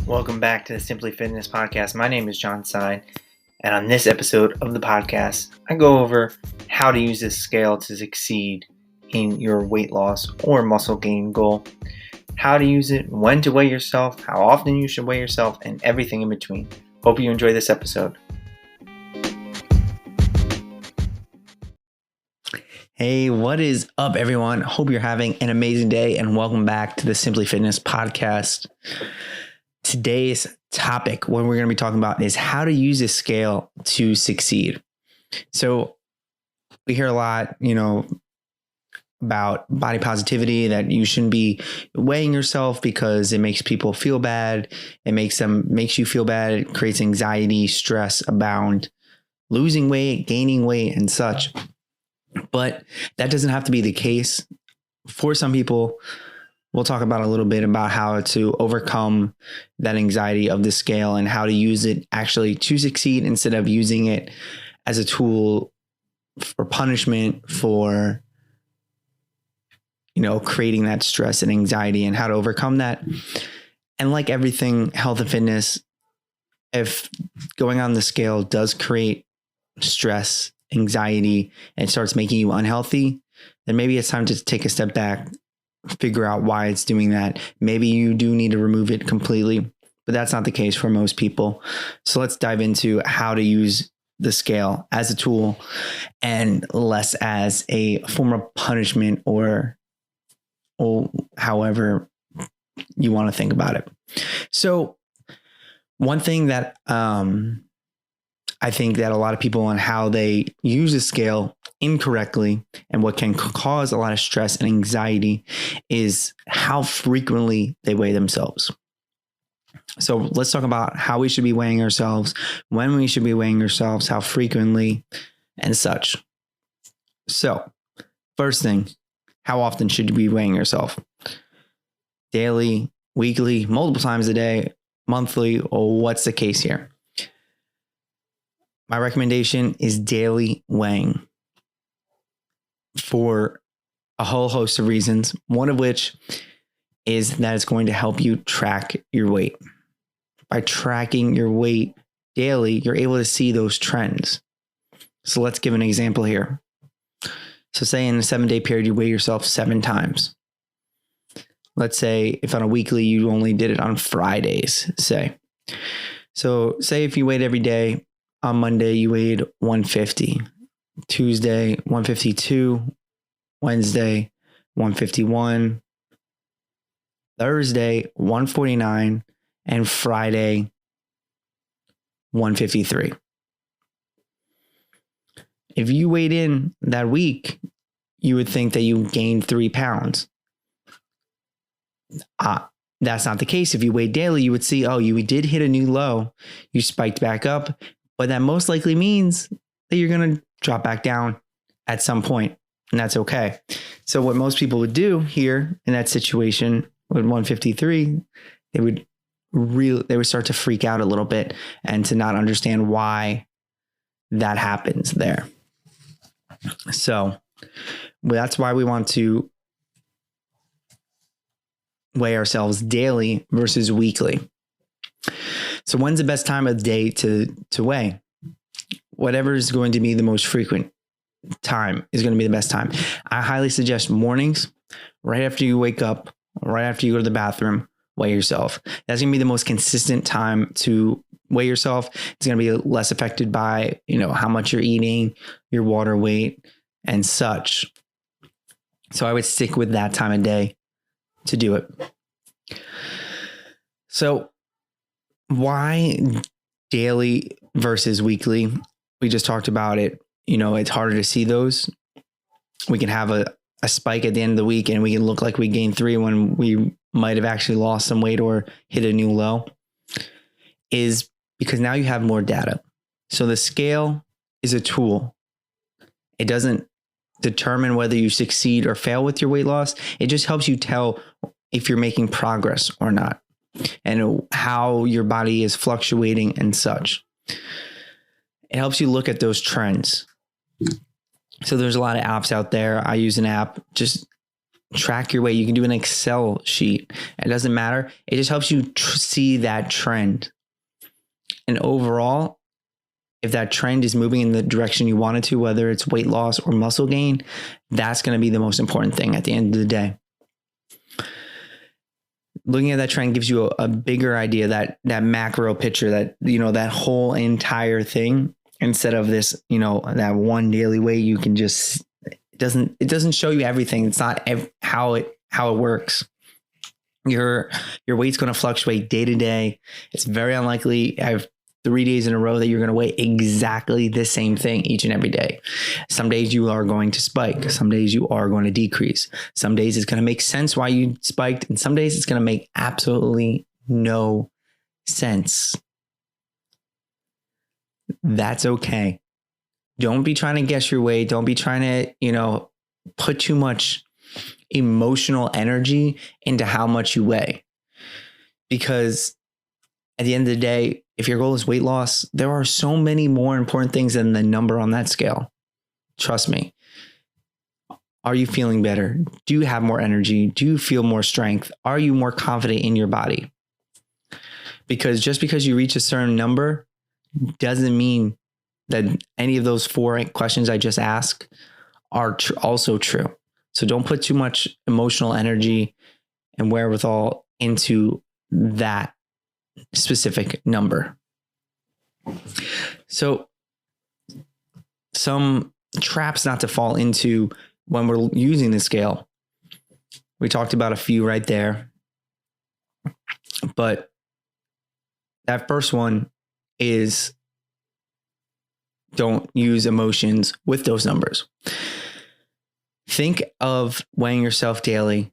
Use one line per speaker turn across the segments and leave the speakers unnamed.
Welcome back to the Simply Fitness Podcast. My name is John Sine, and on this episode of the podcast, I go over how to use this scale to succeed in your weight loss or muscle gain goal, how to use it, when to weigh yourself, how often you should weigh yourself, and everything in between. Hope you enjoy this episode. Hey, what is up, everyone? Hope you're having an amazing day, and welcome back to the Simply Fitness Podcast. Today's topic, what we're going to be talking about, is how to use this scale to succeed. So we hear a lot, about body positivity, that you shouldn't be weighing yourself because it makes people feel bad. It makes you feel bad. It creates anxiety, stress abound, losing weight, gaining weight, and such. But that doesn't have to be the case. For some people, we'll talk about a little bit about how to overcome that anxiety of the scale and how to use it actually to succeed instead of using it as a tool for punishment, for, creating that stress and anxiety, and how to overcome that. And like everything health and fitness, if going on the scale does create stress, anxiety, and starts making you unhealthy, then maybe it's time to take a step back, figure out why it's doing that. Maybe you do need to remove it completely, but that's not the case for most people. So let's dive into how to use the scale as a tool and less as a form of punishment or however you want to think about it. So one thing that I think that a lot of people on how they use the scale incorrectly and what can cause a lot of stress and anxiety is how frequently they weigh themselves. So let's talk about how we should be weighing ourselves, when we should be weighing ourselves, how frequently, and such. So first thing, how often should you be weighing yourself? Daily, weekly, multiple times a day, monthly, or what's the case here? My recommendation is daily weighing for a whole host of reasons, one of which is that it's going to help you track your weight. By tracking your weight daily, you're able to see those trends. So let's give an example here. So say in a 7-day period, you weigh yourself 7 times. Let's say if on a weekly, you only did it on Fridays, say. So say if you weighed every day, on Monday, you weighed 150, Tuesday, 152, Wednesday, 151, Thursday, 149, and Friday, 153. If you weighed in that week, you would think that you gained 3 pounds. That's not the case. If you weighed daily, you would see, you did hit a new low. You spiked back up, but that most likely means that you're going to drop back down at some point, and that's okay. So what most people would do here in that situation with 153, they would start to freak out a little bit and to not understand why that happens there. So that's why we want to weigh ourselves daily versus weekly. So when's the best time of the day to weigh? Whatever is going to be the most frequent time is going to be the best time. I highly suggest mornings, right after you wake up, right after you go to the bathroom, weigh yourself. That's going to be the most consistent time to weigh yourself. It's going to be less affected by, how much you're eating, your water weight, and such. So I would stick with that time of day to do it. So why daily versus weekly? We just talked about it. It's harder to see those. We can have a spike at the end of the week and we can look like we gained 3 when we might have actually lost some weight or hit a new low, is because now you have more data. So the scale is a tool. It doesn't determine whether you succeed or fail with your weight loss. It just helps you tell if you're making progress or not, and how your body is fluctuating and such. It helps you look at those trends. So there's a lot of apps out there. I use an app just track your weight. You can do an Excel sheet. It doesn't matter. It just helps you see that trend. And overall, if that trend is moving in the direction you want it to, whether it's weight loss or muscle gain, that's going to be the most important thing at the end of the day. Looking at that trend gives you a bigger idea, that macro picture, that, that whole entire thing, instead of this, that one daily weight. You can just, it doesn't show you everything. It's not how it works. Your weight's going to fluctuate day to day. It's very unlikely. I have 3 days in a row that you're going to weigh exactly the same thing each and every day. Some days you are going to spike. Some days you are going to decrease. Some days it's going to make sense why you spiked. And some days it's going to make absolutely no sense. That's okay. Don't be trying to guess your weight. Don't be trying to, put too much emotional energy into how much you weigh. Because at the end of the day, if your goal is weight loss, there are so many more important things than the number on that scale. Trust me. Are you feeling better? Do you have more energy? Do you feel more strength? Are you more confident in your body? Because just because you reach a certain number doesn't mean that any of those 4 questions I just asked are also true. So don't put too much emotional energy and wherewithal into that specific number. So some traps not to fall into when we're using the scale. We talked about a few right there, but that first one is don't use emotions with those numbers. Think of weighing yourself daily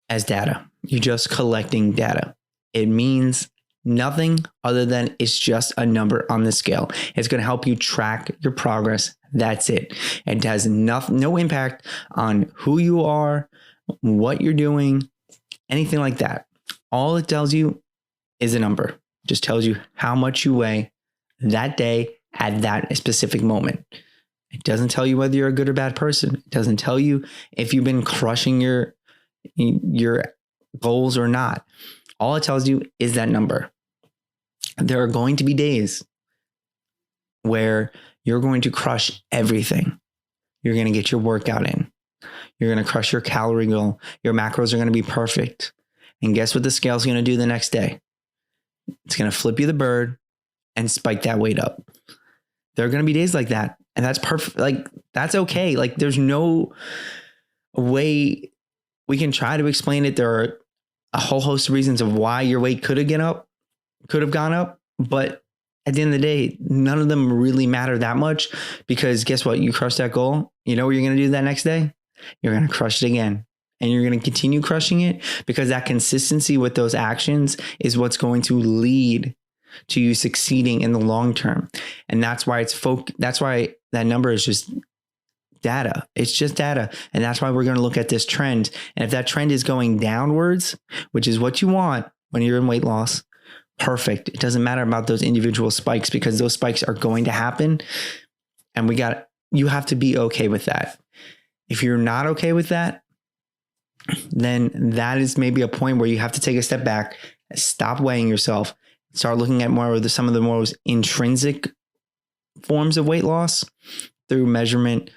as data. You're just collecting data. It means nothing other than it's just a number on the scale. It's going to help you track your progress. That's it. It has no impact on who you are, what you're doing, anything like that. All it tells you is a number. It just tells you how much you weigh that day at that specific moment. It doesn't tell you whether you're a good or bad person. It doesn't tell you if you've been crushing your goals or not. All it tells you is that number. There are going to be days where you're going to crush everything. You're going to get your workout in. You're going to crush your calorie goal. Your macros are going to be perfect. And guess what the scale's going to do the next day? It's going to flip you the bird and spike that weight up. There are going to be days like that. And that's perfect. Like, that's okay. Like, there's no way we can try to explain it. There are a whole host of reasons of why your weight could have gone up. But at the end of the day, none of them really matter that much, because guess what? You crush that goal. You know what you're going to do that next day? You're going to crush it again. And you're going to continue crushing it, because that consistency with those actions is what's going to lead to you succeeding in the long term. And that's why that's why that number is just data. It's just data. And that's why we're going to look at this trend. And if that trend is going downwards, which is what you want when you're in weight loss, perfect. It doesn't matter about those individual spikes, because those spikes are going to happen. And you have to be okay with that. If you're not okay with that, then that is maybe a point where you have to take a step back, stop weighing yourself, start looking at some of the most intrinsic forms of weight loss through measurement,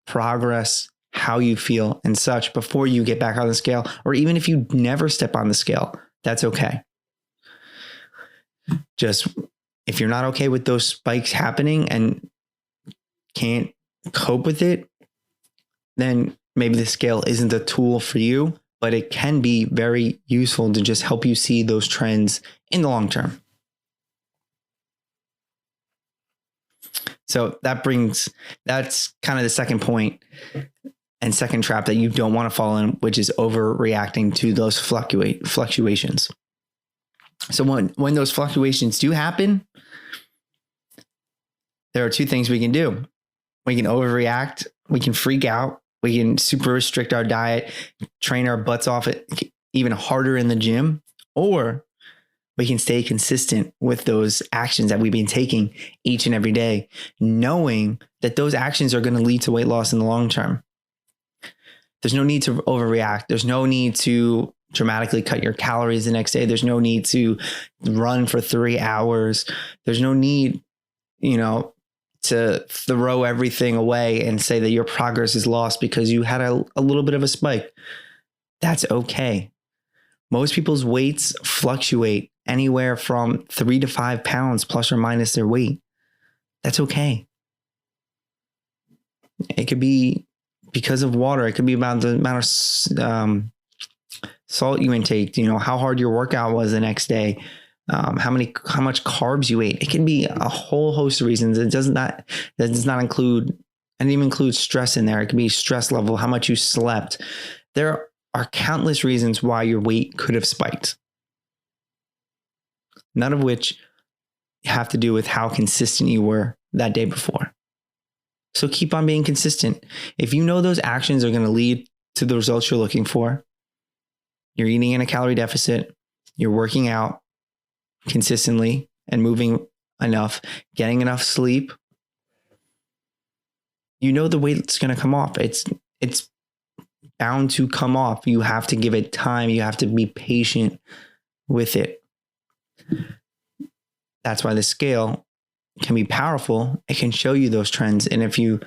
progress, how you feel and such, before you get back on the scale. Or even if you never step on the scale, that's okay. Just if you're not okay with those spikes happening and can't cope with it, then maybe the scale isn't the tool for you, but it can be very useful to just help you see those trends in the long term. So that's kind of the second point and second trap that you don't want to fall in, which is overreacting to those fluctuations. So when those fluctuations do happen, there are two things we can do. We can overreact, we can freak out, we can super restrict our diet, train our butts off it even harder in the gym, or we can stay consistent with those actions that we've been taking each and every day, knowing that those actions are going to lead to weight loss in the long term. There's no need to overreact. There's no need to dramatically cut your calories the next day. There's no need to run for 3 hours. There's no need, to throw everything away and say that your progress is lost because you had a little bit of a spike. That's okay. Most people's weights fluctuate anywhere from 3 to 5 pounds plus or minus their weight. That's okay. It could be because of water. It could be about the amount of salt you intake, how hard your workout was the next day, how much carbs you ate. It can be a whole host of reasons. That does not include, I didn't even include stress in there. It could be stress level, how much you slept. There are countless reasons why your weight could have spiked, none of which have to do with how consistent you were that day before. So keep on being consistent. If you know those actions are going to lead to the results you're looking for, you're eating in a calorie deficit, you're working out consistently and moving enough, getting enough sleep, the weight's going to come off. It's bound to come off. You have to give it time. You have to be patient with it. That's why the scale can be powerful. It can show you those trends. And if you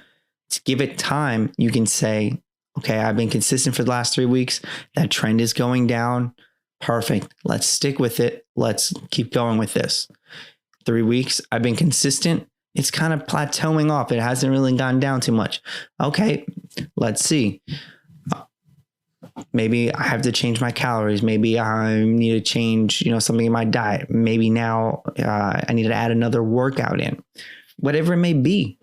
give it time, you can say, okay, I've been consistent for the last 3 weeks. That trend is going down. Perfect. Let's stick with it. Let's keep going with this. 3 weeks, I've been consistent. It's kind of plateauing off. It hasn't really gone down too much. Okay, let's see. Maybe I have to change my calories. Maybe I need to change, something in my diet. Maybe now I need to add another workout in, whatever it may be.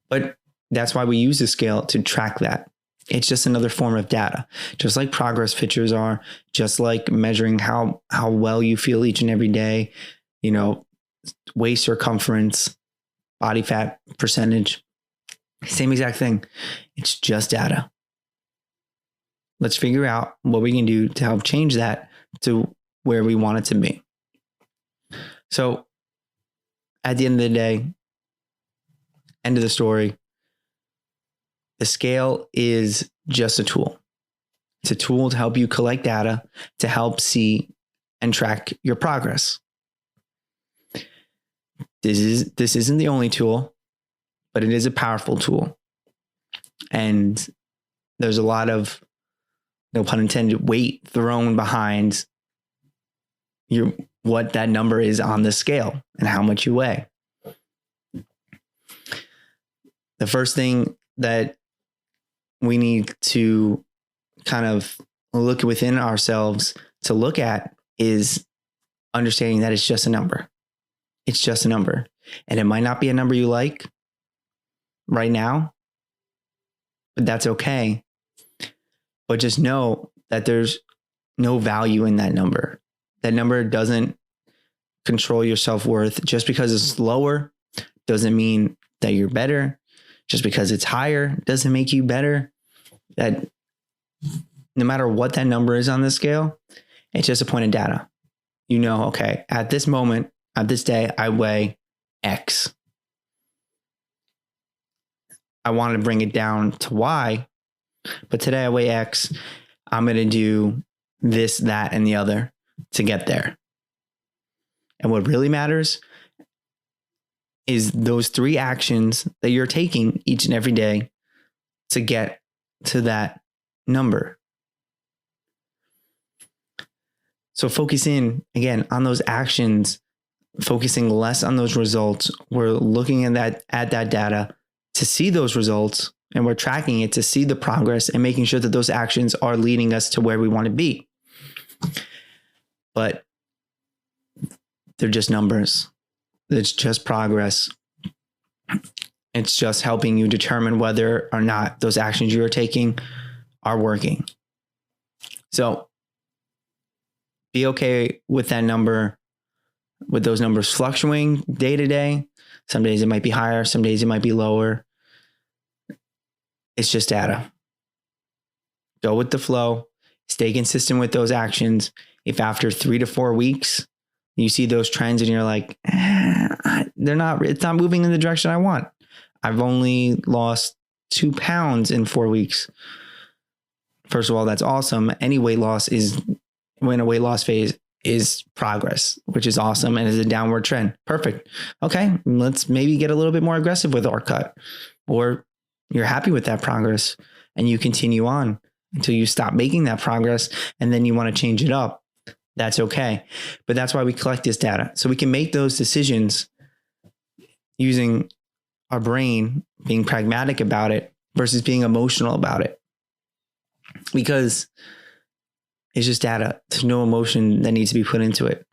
But that's why we use the scale to track that. It's just another form of data, just like progress pictures are, just like measuring how well you feel each and every day, waist circumference, body fat percentage, same exact thing. It's just data. Let's figure out what we can do to help change that to where we want it to be. So at the end of the day, end of the story, the scale is just a tool. It's a tool to help you collect data, to help see and track your progress. This isn't the only tool, but it is a powerful tool. And there's a lot of, no pun intended, weight thrown behind what that number is on the scale and how much you weigh. The first thing that we need to kind of look within ourselves to look at is understanding that it's just a number. It's just a number. And it might not be a number you like right now, but that's okay. But just know that there's no value in that number. That number doesn't control your self-worth. Just because it's lower doesn't mean that you're better. Just because it's higher doesn't make you better. That no matter what that number is on the scale, it's just a point of data. Okay, at this moment, at this day, I weigh X. I want to bring it down to Y, but today I weigh X. I'm going to do this, that, and the other to get there. And what really matters is those 3 actions that you're taking each and every day to get to that number. So focus in again on those actions, focusing less on those results. We're looking at that data to see those results, and we're tracking it to see the progress and making sure that those actions are leading us to where we want to be. But they're just numbers. It's just progress. It's just helping you determine whether or not those actions you are taking are working. So be okay with that number, with those numbers fluctuating day to day. Some days it might be higher, some days it might be lower. It's just data. Go with the flow. Stay consistent with those actions. If after 3 to 4 weeks you see those trends and you're like, it's not moving in the direction I want. I've only lost 2 pounds in 4 weeks. first of all, that's awesome. Any weight loss when a weight loss phase is progress, which is awesome and is a downward trend. Perfect. Okay, let's maybe get a little bit more aggressive with our cut, or you're happy with that progress and you continue on until you stop making that progress and then you want to change it up. That's okay. But that's why we collect this data, so we can make those decisions using our brain, being pragmatic about it versus being emotional about it. Because it's just data. There's no emotion that needs to be put into it.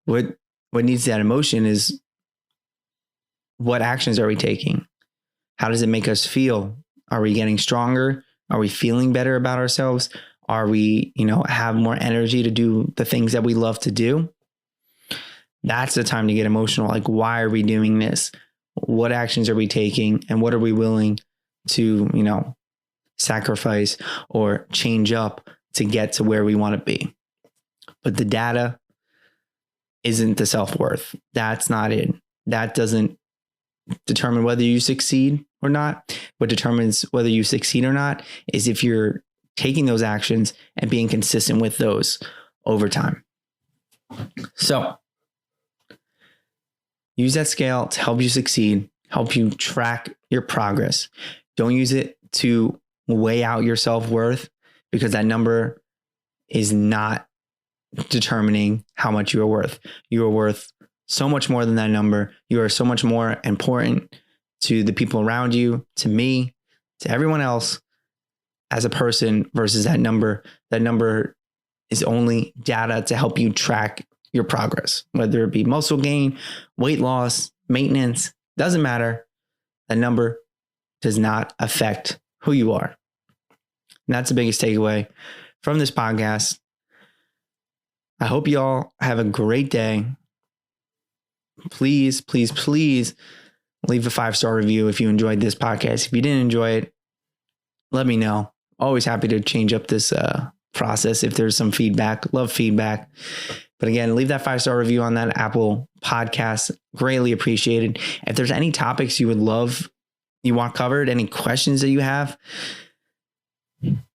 What needs that emotion is, what actions are we taking? How does it make us feel? Are we getting stronger? Are we feeling better about ourselves? Are we, have more energy to do the things that we love to do? That's the time to get emotional. Like, why are we doing this? What actions are we taking? And what are we willing to, sacrifice or change up to get to where we want to be? But the data isn't the self-worth. That's not it. That doesn't determine whether you succeed or not. What determines whether you succeed or not is if you're taking those actions and being consistent with those over time. So use that scale to help you succeed, help you track your progress. Don't use it to weigh out your self-worth, because that number is not determining how much you are worth. You are worth so much more than that number. You are so much more important to the people around you, to me, to everyone else as a person versus that number. That number is only data to help you track your progress, whether it be muscle gain, weight loss, maintenance, doesn't matter. That number does not affect who you are. And that's the biggest takeaway from this podcast. I hope you all have a great day. Please, please, please leave a 5-star review if you enjoyed this podcast. If you didn't enjoy it, let me know. Always happy to change up this process if there's some feedback. Love feedback. But again, leave that 5-star review on that Apple podcast. Greatly appreciated. If there's any topics you want covered, any questions that you have,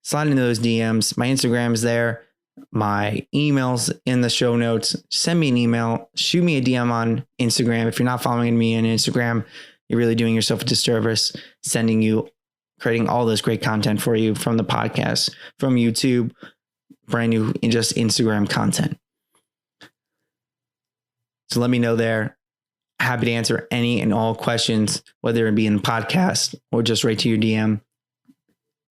slide into those DMs. My Instagram is there. My email's in the show notes. Send me an email. Shoot me a DM on Instagram. If you're not following me on Instagram, you're really doing yourself a disservice, creating all this great content for you from the podcast, from YouTube, brand new, just Instagram content. So let me know there. Happy to answer any and all questions, whether it be in the podcast or just right to your DM.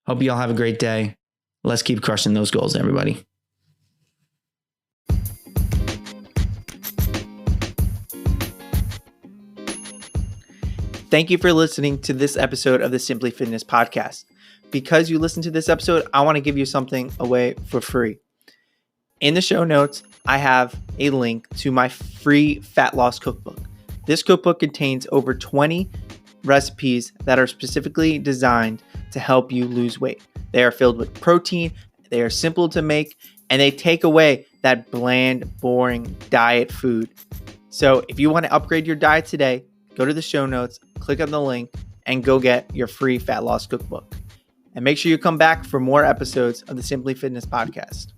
Hope you all have a great day. Let's keep crushing those goals, everybody. Thank you for listening to this episode of the Simply Fitness podcast. Because you listened to this episode, I want to give you something away for free. In the show notes, I have a link to my free fat loss cookbook. This cookbook contains over 20 recipes that are specifically designed to help you lose weight. They are filled with protein, they are simple to make, and they take away that bland, boring diet food. So if you want to upgrade your diet today, go to the show notes, click on the link, and go get your free fat loss cookbook. And make sure you come back for more episodes of the Simply Fitness podcast.